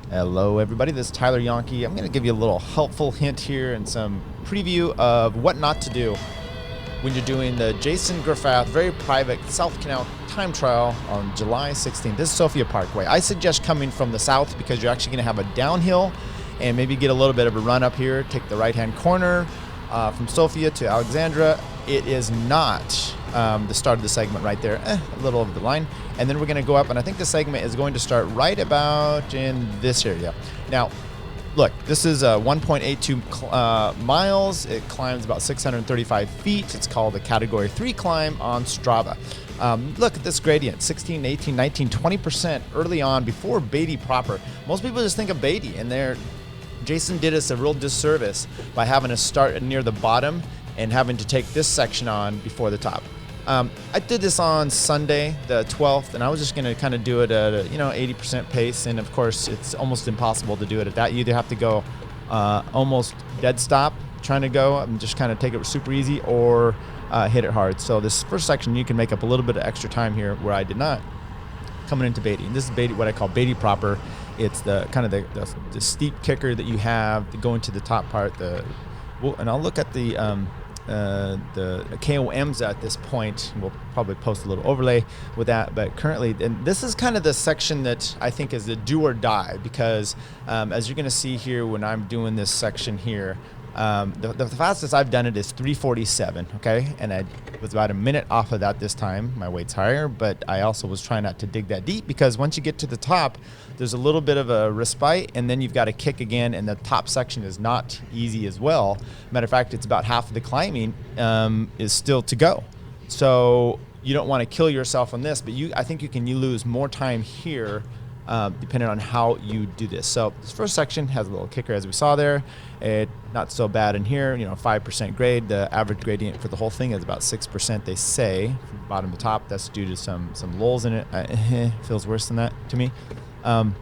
Hello everybody, this is Tyler Janke. I'm going to give you a little helpful hint here and some preview of what not to do when you're doing the Jason Grefrath very private South Canal time trial on July 16th. This is Sophia Parkway. I suggest coming from the south because you're actually going to have a downhill and maybe get a little bit of a run up here. Take the right-hand corner from Sophia to Alexandra. It is not the start of the segment right there, a little over the line. And then we're going to go up, and I think the segment is going to start right about in this area. Now, look, this is 1.82 miles. It climbs about 635 feet. It's called a Category 3 climb on Strava. Look at this gradient, 16, 18, 19, 20% early on before Beatty proper. Most people just think of Beatty, and Jason did us a real disservice by having us start near the bottom and having to take this section on before the top. I did this on Sunday, the 12th, and I was just going to kind of do it at a 80% pace. And of course, it's almost impossible to do it at that. You either have to go almost dead stop trying to go and just kind of take it super easy, or hit it hard. So this first section, you can make up a little bit of extra time here where I did not, coming into Beatty. And this is Beatty, what I call Beatty proper. It's the kind of the steep kicker that you have to go into the top part. And I'll look at the KOMs at this point. We'll probably post a little overlay with that, but currently, and this is kind of the section that I think is the do or die, because as you're going to see here when I'm doing this section here, the fastest I've done it is 3:47, okay? And I was about a minute off of that this time. My weight's higher, but I also was trying not to dig that deep, because once you get to the top, there's a little bit of a respite, and then you've got to kick again, and the top section is not easy as well. Matter of fact, it's about half of the climbing is still to go. So you don't want to kill yourself on this, but I think you lose more time here depending on how you do this. So this first section has a little kicker, as we saw there. Not so bad in here, 5% grade. The average gradient for the whole thing is about 6%, they say, from bottom to top. That's due to some lulls in it. Feels worse than that to me. But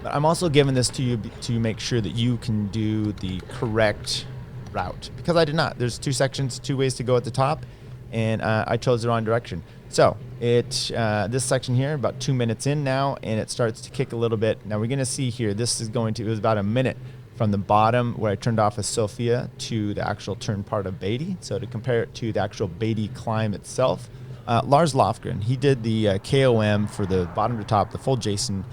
I'm also giving this to you to make sure that you can do the correct route, because I did not. There's two sections, two ways to go at the top, and I chose the wrong direction. So this section here, about 2 minutes in now, and it starts to kick a little bit. Now we're going to see here, it was about a minute from the bottom where I turned off of Sophia to the actual turn part of Beatty. So to compare it to the actual Beatty climb itself, Lars Lofgren, he did the KOM for the bottom to top, the full Jason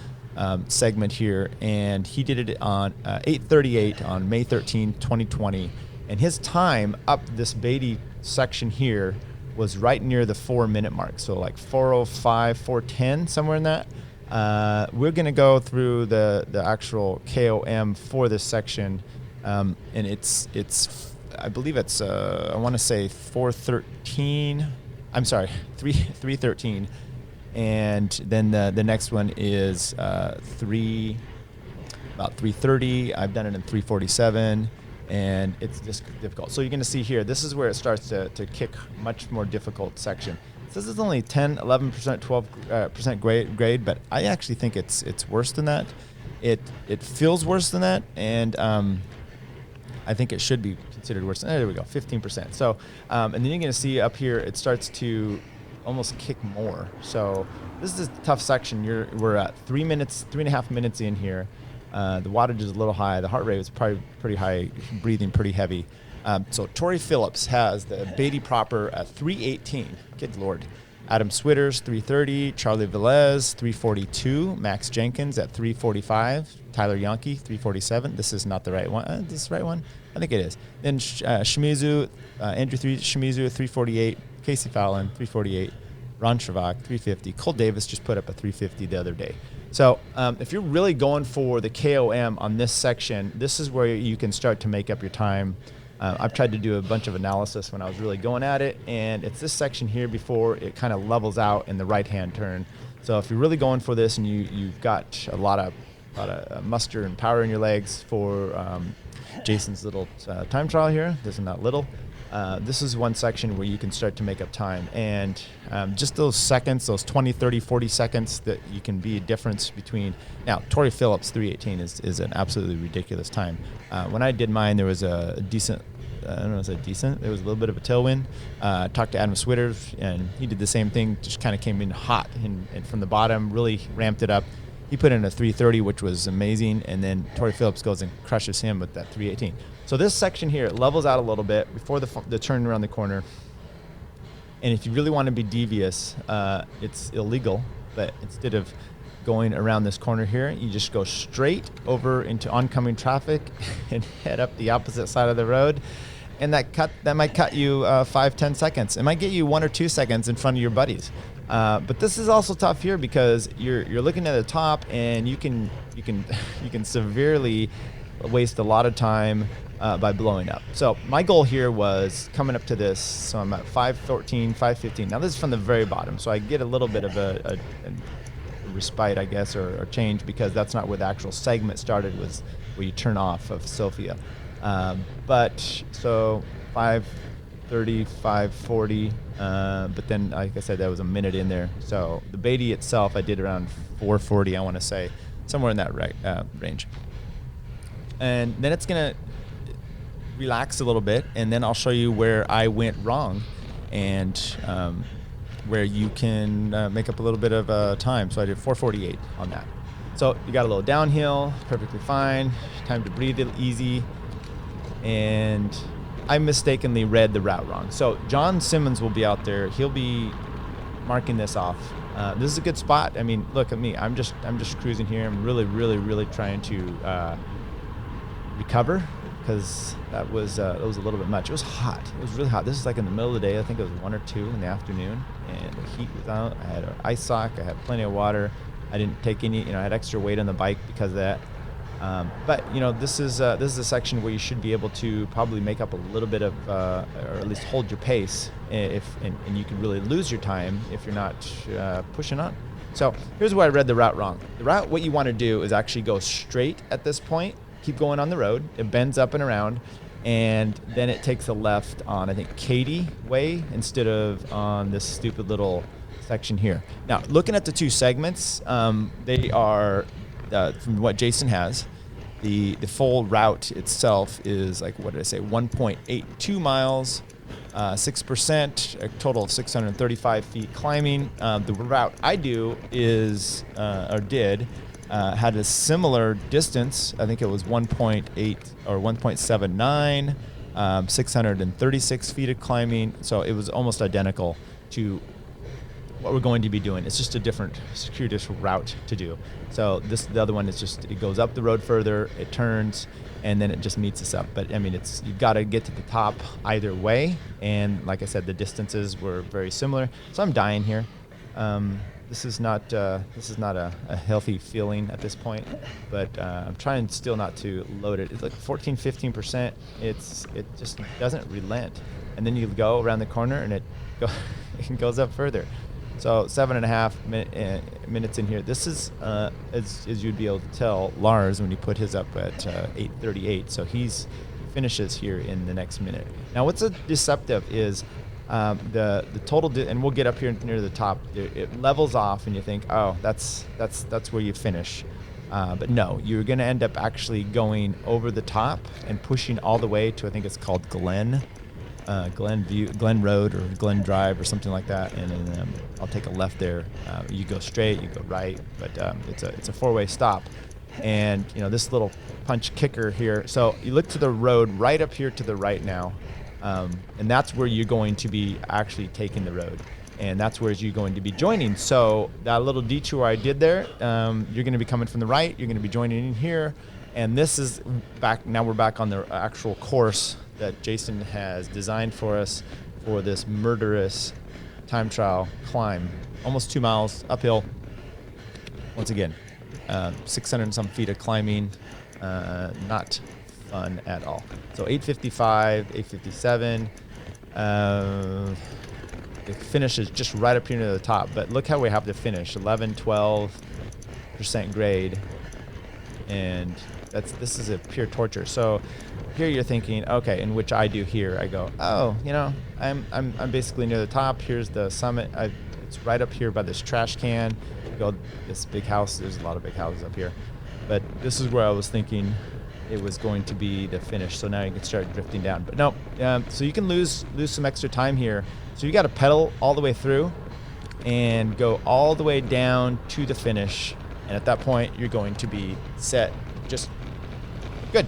segment here, and he did it on 8:38 on May 13, 2020. And his time up this Beatty section here was right near the 4-minute mark, so like 4:05, 4:10, somewhere in that. We're going to go through the actual KOM for this section, and it's I believe it's I want to say 4:13. I'm sorry, 3:13, and then the next one is about 3:30. I've done it in 3:47. And it's just difficult. So you're going to see here, this is where it starts to kick much more difficult section. This is only 10, 11%, 12% grade, but I actually think it's worse than that. It feels worse than that, and I think it should be considered worse. There we go, 15%. So, and then you're going to see up here, it starts to almost kick more. So this is a tough section. We're at 3.5 minutes in here. The wattage is a little high. The heart rate was probably pretty high, breathing pretty heavy. So Tori Phillips has the Beatty proper at 3:18. Good Lord. Adam Switters, 3:30. Charlie Velez, 3:42. Max Jenkins at 3:45. Tyler Janke, 3:47. This is not the right one. This is the right one? I think it is. Then Shimizu, Andrew Shimizu, 3:48. Casey Fallon, 3:48. Ron Travak, 3:50. Cole Davis just put up a 3:50 the other day. So if you're really going for the KOM on this section, this is where you can start to make up your time. I've tried to do a bunch of analysis when I was really going at it, and it's this section here before it kind of levels out in the right-hand turn. So if you're really going for this and you've got a lot of muster and power in your legs for Jason's little time trial here, this is not little. This is one section where you can start to make up time, and just those seconds, those 20, 30, 40 seconds, that you can be a difference between. Now, Tori Phillips 3:18 is an absolutely ridiculous time. When I did mine, there was a decent, I don't know, was it decent? There was a little bit of a tailwind. Talked to Adam Switters, and he did the same thing, just kind of came in hot and from the bottom, really ramped it up. He put in a 3:30, which was amazing, and then Tori Phillips goes and crushes him with that 3:18. So this section here levels out a little bit before the turn around the corner. And if you really want to be devious, it's illegal, but instead of going around this corner here, you just go straight over into oncoming traffic and head up the opposite side of the road. And that might cut you 5-10 seconds. It might get you 1 or 2 seconds in front of your buddies. But this is also tough here because you're looking at the top, and you can severely waste a lot of time by blowing up. So my goal here was coming up to this. So I'm at 5:14, 5:15. Now this is from the very bottom, so I get a little bit of a respite, I guess, or change, because that's not where the actual segment started, was where you turn off of Sofia. But so 5:30, 5:40, but then, like I said, that was a minute in there. So the Beatty itself, I did around 4:40, I want to say, somewhere in that range. And then it's going to relax a little bit, and then I'll show you where I went wrong, and where you can make up a little bit of time. So I did 4:48 on that. So you got a little downhill, perfectly fine, time to breathe it easy. And I mistakenly read the route wrong. So John Simmons will be out there. He'll be marking this off. This is a good spot. I mean, look at me. I'm just cruising here. I'm really trying to recover, because that was a little bit much. It was hot. It was really hot. This is like in the middle of the day. I think it was 1 or 2 in the afternoon, and the heat was out. I had an ice sock. I had plenty of water. I didn't take any. I had extra weight on the bike because of that. But this is a section where you should be able to probably make up a little bit of, or at least hold your pace, and you can really lose your time if you're not pushing on. So here's where I read the route wrong. The route, what you want to do is actually go straight at this point, keep going on the road. It bends up and around, and then it takes a left on, I think, Katy Way instead of on this stupid little section here. Now, looking at the two segments, they are. From what Jason has, the full route itself is like, what did I say, 1.82 miles, 6%, a total of 635 feet climbing. The route I do is, had a similar distance. I think it was 1.8 or 1.79, 636 feet of climbing. So it was almost identical to what we're going to be doing. It's just a different circuitous route to do. So the other one is just, it goes up the road further, it turns, and then it just meets us up. But I mean, you've got to get to the top either way. And like I said, the distances were very similar. So I'm dying here. This is not a healthy feeling at this point, but I'm trying still not to load it. It's like 14-15%. It just doesn't relent. And then you go around the corner, and it goes up further. So 7.5 minutes in here. This is, as you'd be able to tell, Lars, when he put his up at 8:38. So he finishes here in the next minute. Now, what's deceptive is the total, and we'll get up here near the top. It levels off, and you think, oh, that's where you finish. But no, you're going to end up actually going over the top and pushing all the way to, I think it's called Glen Road or Glen Drive or something like that, and then I'll take a left there. You go straight, you go right, but it's a 4-way stop, and this little punch kicker here. So you look to the road right up here to the right now, and that's where you're going to be actually taking the road, and that's where you're going to be joining. So that little detour I did there, you're going to be coming from the right. You're going to be joining in here, and this is back. Now we're back on the actual course that Jason has designed for us for this murderous time trial climb. Almost 2 miles uphill. Once again, 600 and some feet of climbing. Not fun at all. So 8:55, 8:57. The finish is just right up here near the top. But look how we have to finish. 11, 12% grade. And this is a pure torture. So here you're thinking, okay, in which I do here, I go, oh, I'm basically near the top. Here's the summit. It's right up here by this trash can. Go this big house. There's a lot of big houses up here, but this is where I was thinking it was going to be the finish. So now you can start drifting down, but no. So you can lose some extra time here. So you got to pedal all the way through and go all the way down to the finish. And at that point, you're going to be set just good.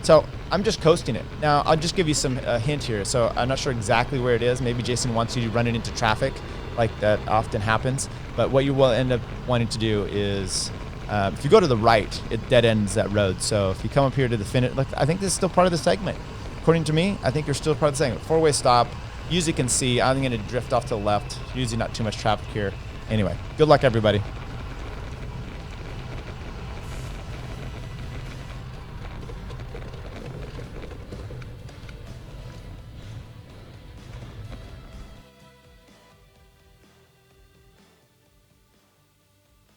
So I'm just coasting it. Now, I'll just give you some hint here. So I'm not sure exactly where it is. Maybe Jason wants you to run it into traffic, like that often happens. But what you will end up wanting to do is, if you go to the right, it dead ends that road. So if you come up here to the finish, look, I think this is still part of the segment. According to me, I think you're still part of the segment. 4-way stop. Usually can see. I'm going to drift off to the left. Usually not too much traffic here. Anyway, good luck, everybody.